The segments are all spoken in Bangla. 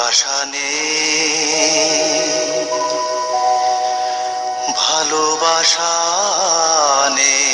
আশা নেই, ভালোবাসা নেই।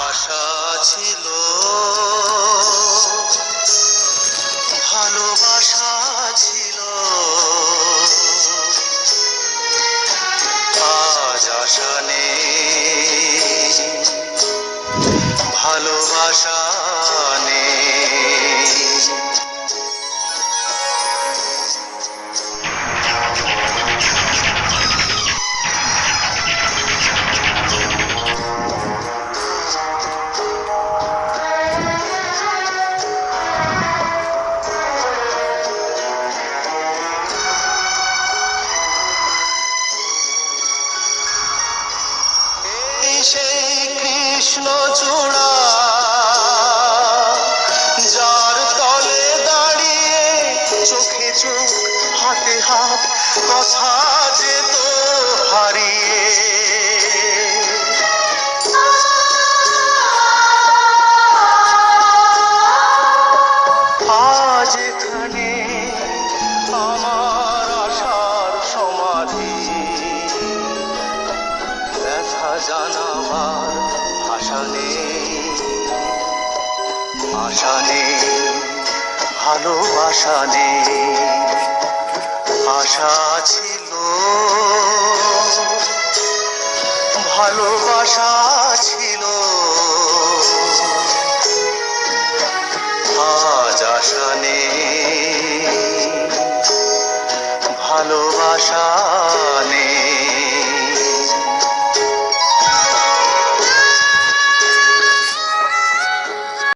আশা ছিল, ভালোবাসা ছিল, আজ আশা নেই, ভালোবাসা নেই। সেই কৃষ্ণ চূড়া, যার তলে দাঁড়িয়ে চোখে চোখ হাতে হাত কথা যেত হারিয়ে। আজ এখানে আমার আশার সমাধি, ব্যথা জানাবার আশা নেই, আশা নেই, ভালোবাসা নেই। আশা ছিল, ভালোবাসা ছিল, আজ আশা নেই, ভালোবাসা নেই।